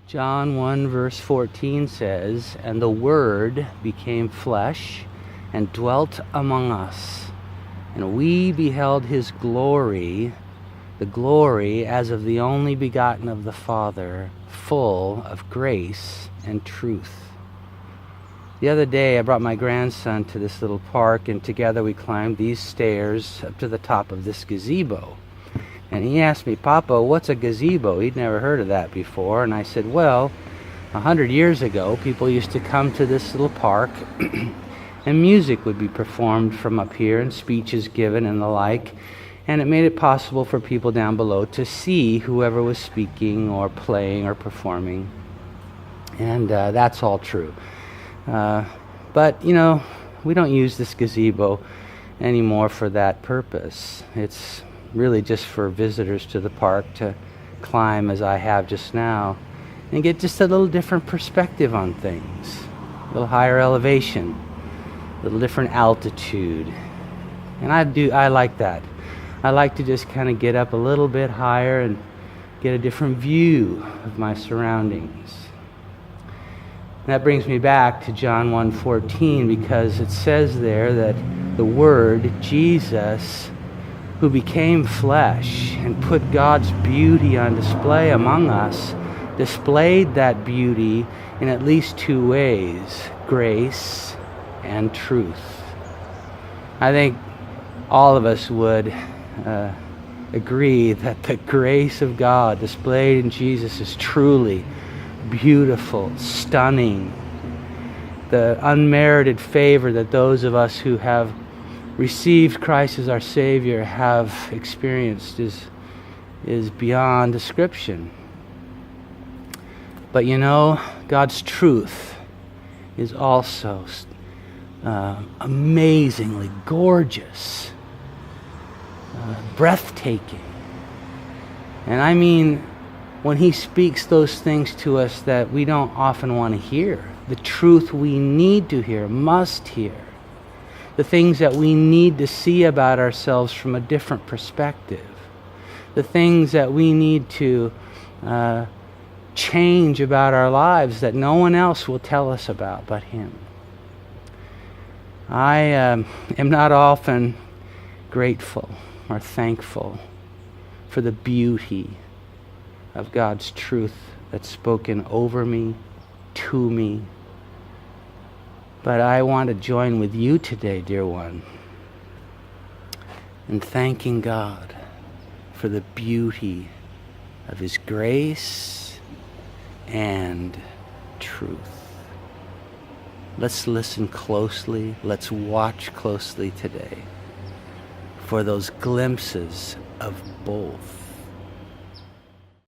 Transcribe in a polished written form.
John 1 verse 14 says, "And the Word became flesh and dwelt among us, and we beheld his glory, the glory as of the only begotten of the Father, full of grace and truth." The other day I brought my grandson to this little park, and together we climbed these stairs up to the top of this gazebo. And he asked me, "Papa, what's a gazebo?" He'd never heard of that before. And I said, well, 100 years ago, people used to come to this little park and music would be performed from up here and speeches given and the like. And it made it possible for people down below to see whoever was speaking or playing or performing. And that's all true. But, we don't use this gazebo anymore for that purpose. It's really just for visitors to the park to climb, as I have just now, and get just a little different perspective on things. A little higher elevation, a little different altitude. And I like that. I like to just kind of get up a little bit higher and get a different view of my surroundings. And that brings me back to John 1:14, because it says there that the Word, Jesus, who became flesh and put God's beauty on display among us, displayed that beauty in at least two ways: grace and truth. I think all of us would agree that the grace of God displayed in Jesus is truly beautiful, stunning. The unmerited favor that those of us who have received Christ as our Savior have experienced is beyond description. But God's truth is also amazingly gorgeous, breathtaking. And I mean, when He speaks those things to us that we don't often want to hear, the truth we need to hear, must hear, the things that we need to see about ourselves from a different perspective, the things that we need to change about our lives that no one else will tell us about but Him. I am not often grateful or thankful for the beauty of God's truth that's spoken over me, to me. But I want to join with you today, dear one, in thanking God for the beauty of His grace and truth. Let's listen closely. Let's watch closely today for those glimpses of both.